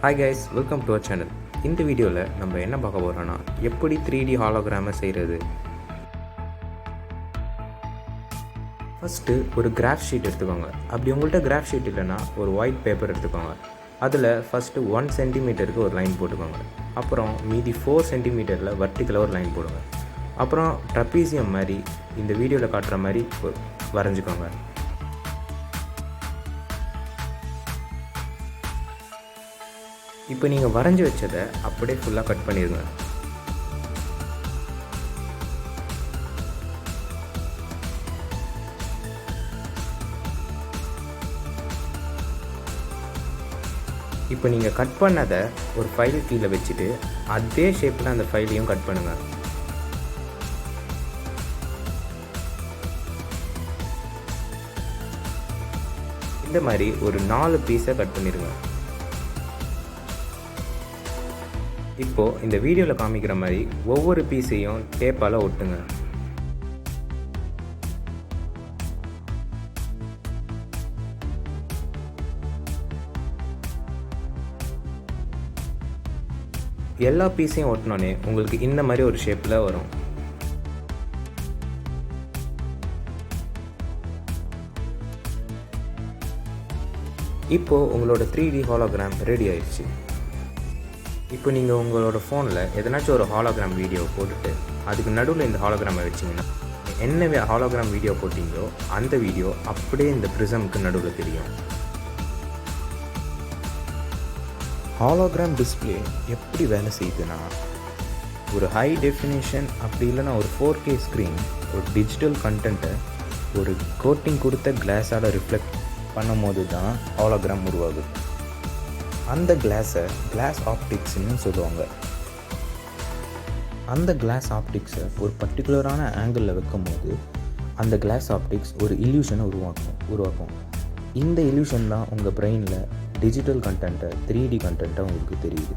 Hi guys, welcome to our channel. இந்த வீடியோவில் நம்ம என்ன பார்க்க போகிறோன்னா எப்படி 3D ஹாலோகிராமை செய்கிறது. ஃபஸ்ட்டு ஒரு கிராஃப் ஷீட் எடுத்துக்கோங்க. அப்படி உங்கள்கிட்ட கிராஃப் ஷீட் இல்லைன்னா ஒரு ஒயிட் பேப்பர் எடுத்துக்கோங்க. அதில் ஃபஸ்ட்டு 1 சென்டிமீட்டருக்கு ஒரு லைன் போட்டுக்கோங்க. அப்புறம் மீதி 4 சென்டிமீட்டரில் வர்டிக்கலாக ஒரு லைன் போடுங்க. அப்புறம் ட்ரப்பீசியம் மாதிரி இந்த வீடியோவில் காட்டுற மாதிரி வரைஞ்சிக்கோங்க. இப்போ நீங்கள் வரைஞ்சி வச்சதை அப்படியே ஃபுல்லாக கட் பண்ணிடுங்க. இப்போ நீங்கள் கட் பண்ணதை ஒரு ஃபைல் கீழே வச்சுட்டு அதே ஷேப்பில் அந்த ஃபைலையும் கட் பண்ணுங்கள். இந்த மாதிரி ஒரு 4 பீஸை கட் பண்ணிடுங்க. இப்போது இந்த வீடியோவில் காமிக்கிற மாதிரி ஒவ்வொரு பீஸையும் டேப்பால் ஒட்டுங்க. எல்லா பீஸையும் ஒட்டினோன்னே உங்களுக்கு இந்த மாதிரி ஒரு ஷேப்பில் வரும். இப்போது உங்களோட 3D ஹாலோகிராம் ரெடி ஆயிடுச்சு. இப்போ நீங்கள் உங்களோட ஃபோனில் எதனாச்சும் ஒரு ஹாலோகிராம் வீடியோ போட்டுட்டு அதுக்கு நடுவில் இந்த ஹாலோகிராமை வச்சிங்கன்னா என்ன ஹாலோகிராம் வீடியோ போட்டிங்களோ அந்த வீடியோ அப்படியே இந்த ப்ரிசம்க்கு நடுவில் தெரியும். ஹாலோகிராம் டிஸ்பிளே எப்படி வேலை செய்யுதுன்னா, ஒரு ஹை டெஃபினேஷன் அப்படி இல்லைன்னா ஒரு 4K ஸ்க்ரீன் ஒரு டிஜிட்டல் கண்டென்ட்டை ஒரு கோட்டிங் கொடுத்த கிளாஸால் ரிஃப்ளெக்ட் பண்ணும் போது தான் ஹாலோகிராம் உருவாகுது. அந்த கிளாஸை கிளாஸ் ஆப்டிக்ஸ்ன்னு சொல்லுவாங்க. அந்த கிளாஸ் ஆப்டிக்ஸை ஒரு பர்டிகுலரான ஆங்கிளில் வைக்கும் போது அந்த கிளாஸ் ஆப்டிக்ஸ் ஒரு இல்யூஷனை உருவாக்கும். இந்த இல்யூஷன் தான் உங்கள் பிரெயினில் டிஜிட்டல் கண்டென்ட்டை 3D கண்டென்ட்டை உங்களுக்கு தெரியுது.